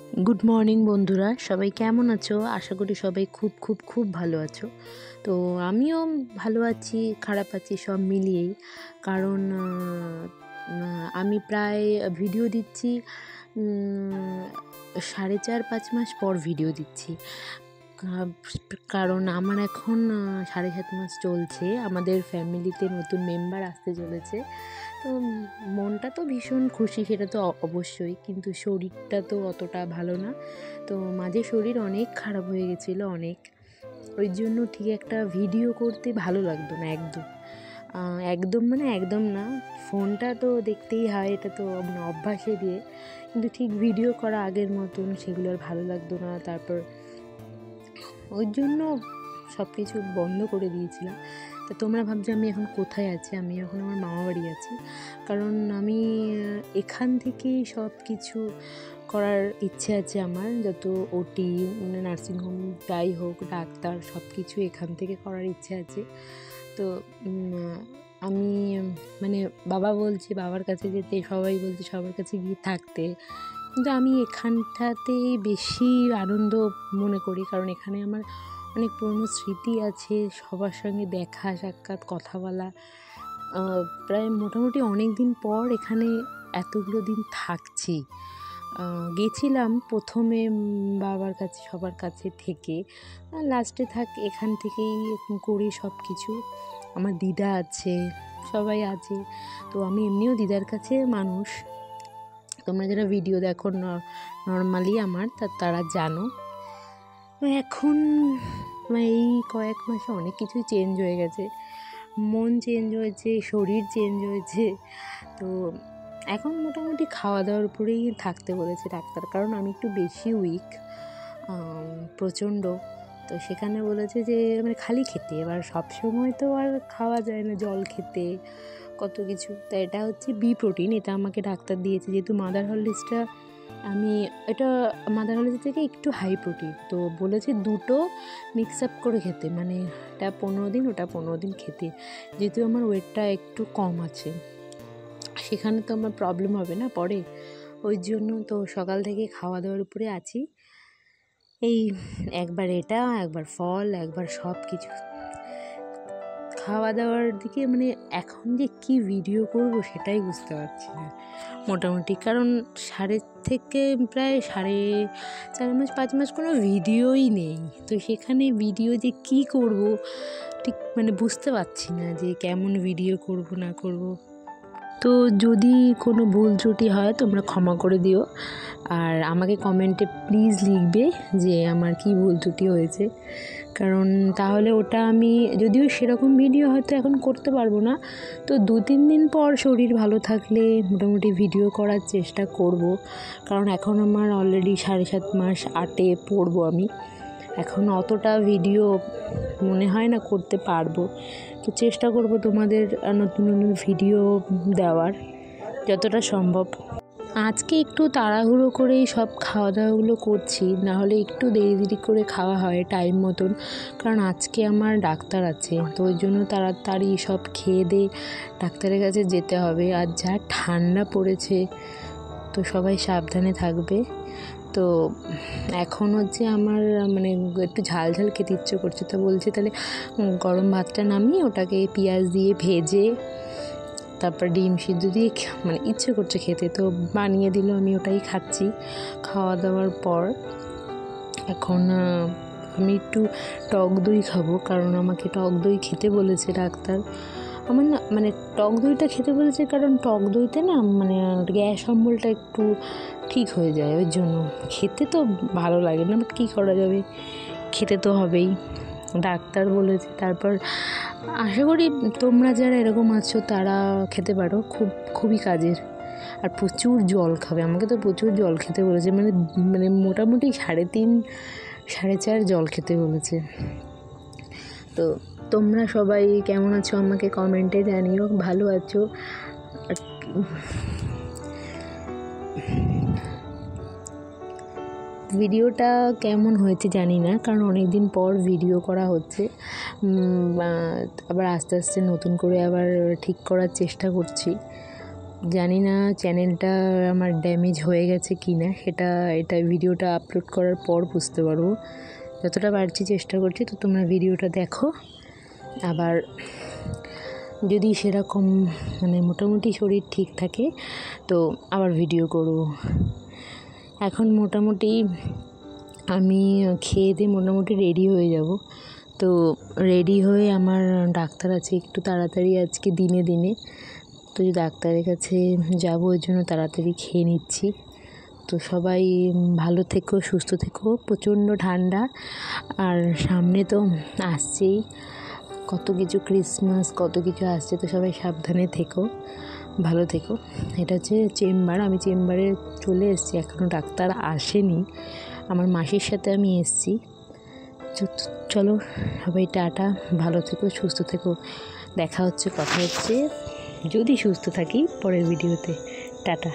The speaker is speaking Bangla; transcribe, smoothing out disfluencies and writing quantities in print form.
গুড মর্নিং বন্ধুরা, সবাই কেমন আছো? আশা করি সবাই খুব খুব খুব ভালো আছো। তো আমিও ভালো আছি, খারাপ আছি, সব মিলিয়েই। কারণ আমি প্রায় ভিডিও দিচ্ছি 4.5-5 মাস পর ভিডিও দিচ্ছি। কারণ আমার এখন 7.5 মাস চলছে, আমাদের ফ্যামিলিতে নতুন মেম্বার আসতে চলেছে। তো মনটা তো ভীষণ খুশি, সেটা তো অবশ্যই, কিন্তু শরীরটা তো অতটা ভালো না। তো মাঝে শরীর অনেক খারাপ হয়ে গেছিলো, অনেক। ওই জন্য ঠিক একটা ভিডিও করতে ভালো লাগতো না একদম। একদম না, ফোনটা তো দেখতেই হয়, এটা তো মানে অভ্যাসে দিয়ে, কিন্তু ঠিক ভিডিও করা আগের মতন সেগুলো আর ভালো লাগতো না। তারপর ওই জন্য সব কিছু বন্ধ করে দিয়েছিলাম। তো তোমরা ভাবছো আমি এখন কোথায় আছি? আমি এখন আমার মামা বাড়ি আছি। কারণ আমি এখান থেকেই সব কিছু করার ইচ্ছে আছে আমার, যত ওটি মানে নার্সিংহোম যাই হোক, ডাক্তার সব কিছু এখান থেকে করার ইচ্ছে আছে। তো আমি মানে বাবার কাছে যেতে, সবাই বলছে সবার কাছে গিয়ে থাকতে, কিন্তু আমি এখানটাতেই বেশি আনন্দ মনে করি। কারণ এখানে আমার অনেক পুরনো স্মৃতি আছে, সবার সঙ্গে দেখা সাক্ষাৎ, কথা বলা। প্রায় মোটামুটি অনেক দিন পর এখানে এতগুলো দিন থাকছি। গেছিলাম প্রথমে বাবার কাছে, সবার কাছে থেকে, লাস্টে এখান থেকেই করি সব কিছু। আমার দিদা আছে, সবাই আছে। তো আমি এমনিও দিদার কাছে মানুষ, তোমরা যারা ভিডিও দেখো নর্মালি আমার, তারা জানো। এখন এই কয়েক মাসে অনেক কিছুই চেঞ্জ হয়ে গেছে, মন চেঞ্জ হয়েছে, শরীর চেঞ্জ হয়েছে। তো এখন মোটামুটি খাওয়া দাওয়ার উপরেই থাকতে বলেছে ডাক্তার, কারণ আমি একটু বেশি উইক, প্রচণ্ড। তো সেখানে বলেছে যে মানে খালি খেতে, এবার সবসময় তো আর খাওয়া যায় না, জল খেতে, কত কিছু। তা এটা হচ্ছে বি প্রোটিন, এটা আমাকে ডাক্তার দিয়েছে, যেহেতু মাদার হরলিক্সটা এটা মাদার হরলিক্স থেকে একটু হাই প্রোটিন। তো বলেছে দুটো মিক্স আপ করে খেতে, মানে এটা 15 দিন, ওটা 15 দিন খেতে। যেহেতু আমার ওয়েটটা একটু কম আছে, সেখানে তো আমার প্রবলেম হবে না পরে, ওই জন্য তো সকাল থেকে খাওয়া দাওয়ার উপরে আছি। এই একবার এটা, একবার ফল, একবার সব কিছু খাওয়া দাওয়ার দিকে, মানে এখন যে কি ভিডিও করব সেটাই বুঝতে পারছি না মোটামুটি। কারণ প্রায় 4.5 মাস কোনো ভিডিওই নেই। তো সেখানে ভিডিও যে কি করব ঠিক মানে বুঝতে পারছি না, যে কেমন ভিডিও করব না করব। তো যদি কোনো ভুল ত্রুটি হয় তোমরা ক্ষমা করে দিও, আর আমাকে কমেন্টে প্লিজ লিখবে যে আমার কি ভুল ত্রুটি হয়েছে। কারণ তাহলে ওটা আমি, যদিও সেরকম ভিডিও হয়তো এখন করতে পারবো না, তো 2-3 দিন পর শরীর ভালো থাকলে মোটামুটি ভিডিও করার চেষ্টা করব। কারণ এখন আমার অলরেডি 7.5 মাস 8-এ পড়বো আমি, এখন অতটা ভিডিও মনে হয় না করতে পারবো। তো চেষ্টা করব তোমাদের নতুন নতুন ভিডিও দেওয়ার যতটা সম্ভব। আজকে একটু তাড়াহুড়ো করেই সব খাওয়া দাওয়াগুলো করছি, নাহলে একটু দেরি করে খাওয়া হয় টাইম মতন। কারণ আজকে আমার ডাক্তার আছে, তো ওই জন্য তাড়াতাড়ি সব খেয়ে দিয়ে ডাক্তারের কাছে যেতে হবে। আর যা ঠান্ডা পড়েছে, তো সবাই সাবধানে থাকবে। তো এখন হচ্ছে আমার মানে একটু ঝাল ঝাল খেতে ইচ্ছে করছে, তো বলছে তাহলে গরম ভাতটা নামিয়ে ওটাকে পেঁয়াজ দিয়ে ভেজে তারপর ডিম সিদ্ধ দিয়ে মানে ইচ্ছে করছে খেতে, তো বানিয়ে দিল, আমি ওটাই খাচ্ছি খাওয়া দাওয়ার পর। এখন আমি একটু টক দই খাবো, কারণ আমাকে টক দই খেতে বলেছে ডাক্তার। আমার না মানে টক দইটা খেতে বলেছে, কারণ টক দইতে না মানে গ্যাস অম্বলটা একটু ঠিক হয়ে যায়, ওই জন্য। খেতে তো ভালো লাগে না, বাট কী করা যাবে, খেতে তো হবেই, ডাক্তার বলেছে। তারপর আশা করি তোমরা যারা এরকম আছো তারা খেতে পারো, খুবই কাজের। আর প্রচুর জল খাবে, আমাকে তো প্রচুর জল খেতে বলেছে, মানে মোটামুটি 3.5-4.5 জল খেতে বলেছে। তো তোমরা সবাই কেমন আছো আমাকে কমেন্টে জানিও, ভালো আছো। ভিডিওটা কেমন হয়েছে জানি না, কারণ অনেক দিন পর ভিডিও করা হচ্ছে। আবার আস্তে আস্তে নতুন করে আবার ঠিক করার চেষ্টা করছি। জানি না চ্যানেলটা আমার ড্যামেজ হয়ে গেছে কি না, এটা ভিডিওটা আপলোড করার পর বুঝতে পারবো। যতটা পারছি চেষ্টা করছি, তো তোমরা ভিডিওটা দেখো। আবার যদি সেরকম মানে মোটামুটি শরীর ঠিক থাকে তো আবার ভিডিও করব। এখন মোটামুটি আমি খেয়ে দিয়ে মোটামুটি রেডি হয়ে যাব। তো রেডি হয়ে আমার ডাক্তার আছে একটু তাড়াতাড়ি আজকে দিনে, তো ডাক্তারের কাছে যাব, ওই জন্য তাড়াতাড়ি খেয়ে নিচ্ছি। তো সবাই ভালো থেকো, সুস্থ থেকো। প্রচণ্ড ঠান্ডা, আর সামনে তো আসছেই কত কিছু, ক্রিসমাস কত কিছু আসছে, তো সবাই সাবধানে থেকো, ভালো থেকো। এটা হচ্ছে চেম্বার, আমি চেম্বারে চলে এসেছি, এখনও ডাক্তার আসেনি। আমার মাসির সাথে আমি এসেছি। চলো সবাই টাটা, ভালো থেকো, সুস্থ থেকো। দেখা হচ্ছে, কথা হচ্ছে যদি সুস্থ থাকি পরের ভিডিওতে। টাটা।